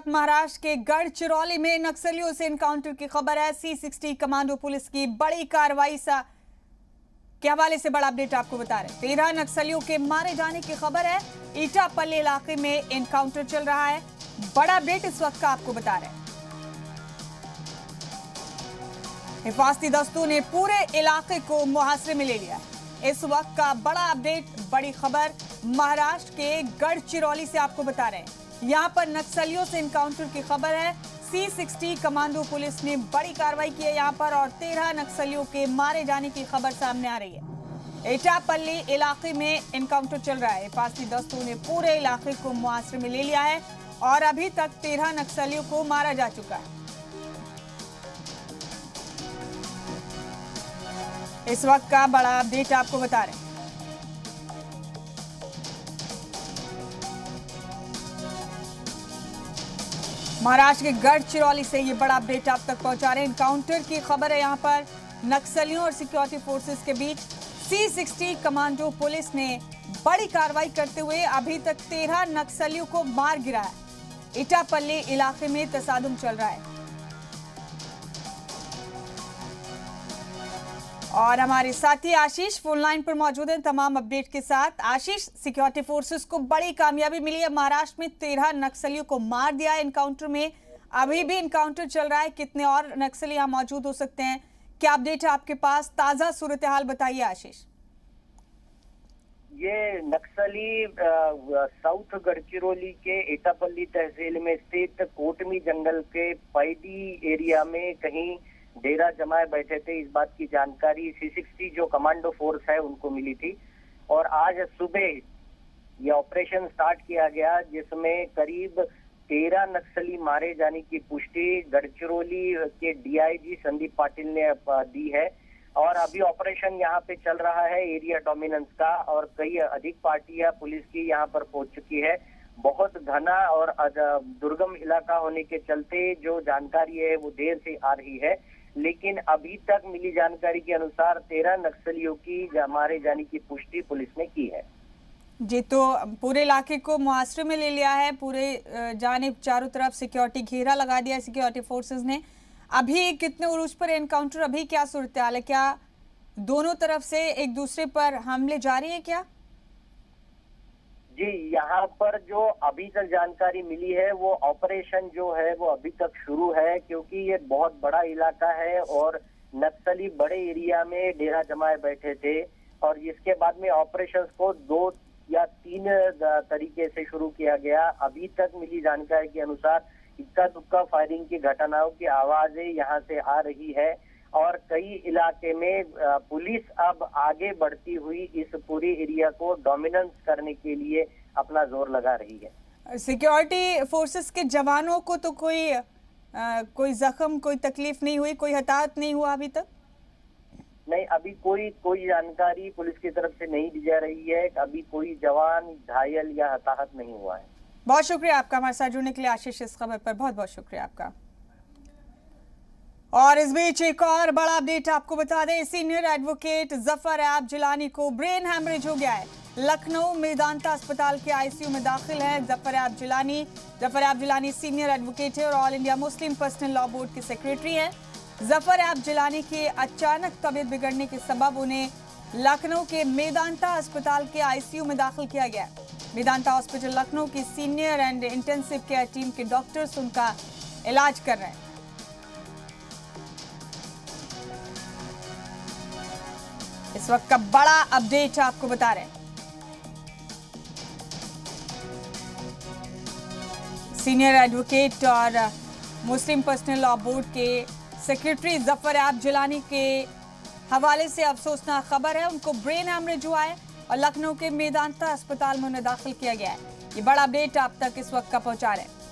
महाराष्ट्र के गढ़चिरौली में नक्सलियों से एनकाउंटर की खबर है। C60 कमांडो पुलिस की बड़ी कार्रवाई के हवाले से बड़ा अपडेट आपको बता रहे हैं। 13 नक्सलियों के मारे जाने की खबर है। ईटापल्ली इलाके में एनकाउंटर चल रहा है। बड़ा अपडेट इस वक्त का आपको बता रहे हैं। हिफाजती दस्तों ने पूरे इलाके को मुहासरे में ले लिया है। इस वक्त का बड़ा अपडेट, बड़ी खबर महाराष्ट्र के गढ़चिरौली से आपको बता रहे हैं। यहां पर नक्सलियों से एनकाउंटर की खबर है। C60 कमांडो पुलिस ने बड़ी कार्रवाई की है यहां पर और 13 नक्सलियों के मारे जाने की खबर सामने आ रही है। ईटापल्ली इलाके में एनकाउंटर चल रहा है। हिफाजती दस्तों ने पूरे इलाके को मुहासरे में ले लिया है और अभी तक 13 नक्सलियों को मारा जा चुका है। इस वक्त का बड़ा अपडेट आपको बता रहे हैं। महाराष्ट्र के गढ़चिरौली से ये बड़ा अपडेट आप तक पहुंचा रहे हैं। एनकाउंटर की खबर है यहां पर नक्सलियों और सिक्योरिटी फोर्सेस के बीच। C60 कमांडो पुलिस ने बड़ी कार्रवाई करते हुए अभी तक 13 नक्सलियों को मार गिराया। ईटापल्ली इलाके में तसादुम चल रहा है और हमारे साथी आशीष फोन लाइन पर मौजूद हैं तमाम अपडेट के साथ। आशीष, सिक्योरिटी फोर्सेस को बड़ी कामयाबी मिली है। महाराष्ट्र में 13 नक्सलियों को मार दिया है एनकाउंटर में। अभी भी एनकाउंटर चल रहा है। कितने और नक्सली यहाँ मौजूद हो सकते हैं? क्या अपडेट है आपके पास? ताजा सूरत हाल बताइए आशीष। ये नक्सली साउथ गढ़चिरौली के ईटापल्ली तहसील में स्थित कोटमी जंगल के पैडी एरिया में कहीं डेरा जमाए बैठे थे। इस बात की जानकारी C60 जो कमांडो फोर्स है उनको मिली थी और आज सुबह ये ऑपरेशन स्टार्ट किया गया जिसमें करीब 13 नक्सली मारे जाने की पुष्टि गढ़चिरौली के DIG संदीप पाटिल ने दी है और अभी ऑपरेशन यहाँ पे चल रहा है एरिया डोमिनेंस का और कई अधिक पार्टियां पुलिस की यहाँ पर पहुंच चुकी है। बहुत घना और दुर्गम इलाका होने के चलते जो जानकारी है वो देर से आ रही है, लेकिन अभी तक मिली जानकारी के अनुसार 13 नक्सलियों की मारे जाने की पुष्टि पुलिस ने की है। जी, तो पूरे इलाके को मुहासरे में ले लिया है। पूरे जानिब चारों तरफ सिक्योरिटी घेरा लगा दिया है सिक्योरिटी फोर्सेस ने। अभी कितने उरूज पर एनकाउंटर, अभी क्या सूरत हाल है? क्या दोनों तरफ से एक दूसरे पर हमले जारी है क्या? जी, यहाँ पर जो अभी तक जानकारी मिली है वो ऑपरेशन जो है वो अभी तक शुरू है क्योंकि ये बहुत बड़ा इलाका है और नक्सली बड़े एरिया में डेरा जमाए बैठे थे और इसके बाद में ऑपरेशंस को 2 या 3 तरीके से शुरू किया गया। अभी तक मिली जानकारी के अनुसार इक्का दुक्का फायरिंग की घटनाओं की आवाजें यहाँ से आ रही है और कई इलाके में पुलिस अब आगे बढ़ती हुई इस पूरे एरिया को डोमिनेंस करने के लिए अपना जोर लगा रही है। सिक्योरिटी फोर्सेस के जवानों को तो कोई जख्म, कोई तकलीफ नहीं हुई, कोई हताहत नहीं हुआ अभी तक? नहीं, अभी कोई जानकारी पुलिस की तरफ से नहीं दी जा रही है। अभी कोई जवान घायल या हताहत नहीं हुआ है। बहुत शुक्रिया आपका हमारे साथ जुड़ने के लिए आशीष। इस खबर पर बहुत बहुत शुक्रिया आपका। और इस बीच एक और बड़ा अपडेट आपको बता दें। सीनियर एडवोकेट जफर ऐब जिलानी को ब्रेन हैमरेज हो गया है। लखनऊ मेदांता अस्पताल के ICU में दाखिल है जफर ऐब जिलानी सीनियर एडवोकेट है और all India Muslim personal law board के सेक्रेटरी हैं। जफर ऐब जिलानी के अचानक तबीयत बिगड़ने के सबब उन्हें लखनऊ के मेदांता अस्पताल के ICU में दाखिल किया गया। मेदांता हॉस्पिटल लखनऊ की senior and intensive care team के डॉक्टर्स उनका इलाज कर रहे हैं। इस वक्त का बड़ा अपडेट आपको बता रहे हैं। सीनियर एडवोकेट और मुस्लिम पर्सनल लॉ बोर्ड के सेक्रेटरी जफर ऐब जिलानी के हवाले से अफसोसनाक खबर है। उनको ब्रेन हैमरेज हुआ है और लखनऊ के मेदांता अस्पताल में उन्हें दाखिल किया गया है। ये बड़ा अपडेट आप तक इस वक्त का पहुंचा रहे हैं।